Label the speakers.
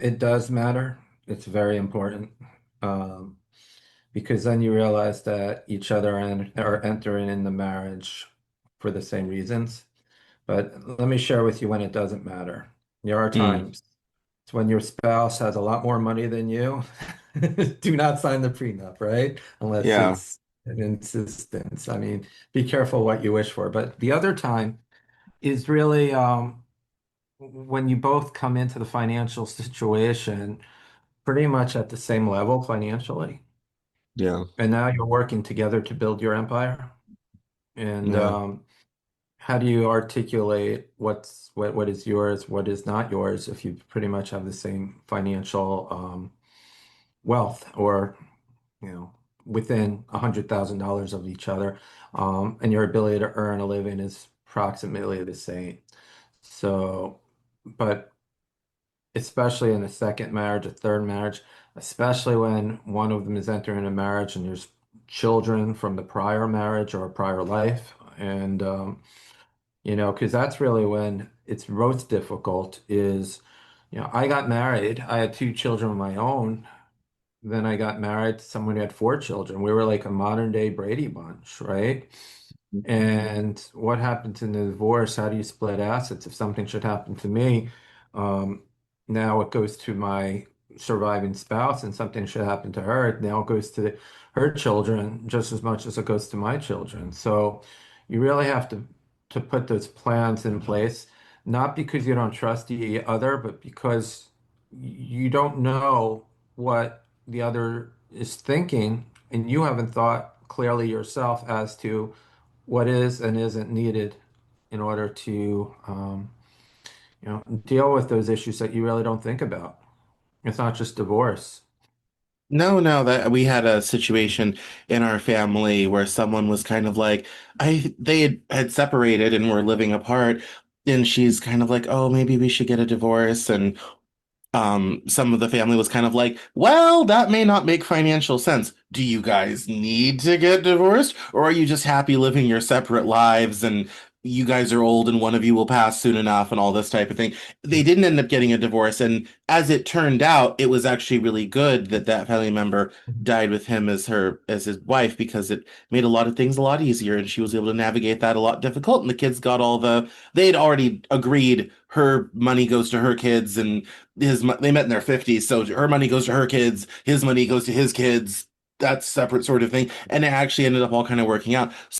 Speaker 1: It does matter. It's very important. Um, because then you realize that each other are entering in the marriage for the same reasons. But let me share with you when it doesn't matter. There are
Speaker 2: Mm,
Speaker 1: times it's when your spouse has a lot more money than you. Do not sign the prenup, right? Unless
Speaker 2: yeah,
Speaker 1: it's an insistence. I mean, be careful what you wish for. But the other time is really when you both come into the financial situation pretty much at the same level financially.
Speaker 2: yeah,
Speaker 1: And now you're working together to build your empire. And
Speaker 2: yeah.
Speaker 1: how do you articulate what is yours, what is not yours if you pretty much have the same financial wealth or within $100,000 of each other, and your ability to earn a living is approximately the same. So, but especially in a second marriage, a third marriage, especially when one of them is entering a marriage and there's children from the prior marriage or a prior life. And, because that's really when it's most difficult is, I got married, I had two children of my own. Then I got married to someone who had four children. We were like a modern day Brady Bunch, right? And what happens in the divorce? How do you split assets? If something should happen to me, um, now it goes to my surviving spouse, and something should happen to her. Now it goes to her children just as much as it goes to my children. So you really have to put those plans in place, not because you don't trust the other, but because you don't know what the other is thinking, and you haven't thought clearly yourself as to what is and isn't needed in order to deal with those issues that you really don't think about. It's not just divorce.
Speaker 2: No, no, that we had a situation in our family where someone was kind of like, they had separated and were living apart, and she's kind of like, oh, maybe we should get a divorce, and some of the family was kind of like, well, that may not make financial sense. Do you guys need to get divorced, or are you just happy living your separate lives and you guys are old and one of you will pass soon enough and all this type of thing? They didn't end up getting a divorce, and as it turned out, it was actually really good that that family member died with him as his wife, because it made a lot of things a lot easier and she was able to navigate that a lot difficult, and the kids got all they'd already agreed her money goes to her kids, and they met in their 50s, so her money goes to her kids, his money goes to his kids. That's separate sort of thing, and it actually ended up all kind of working out.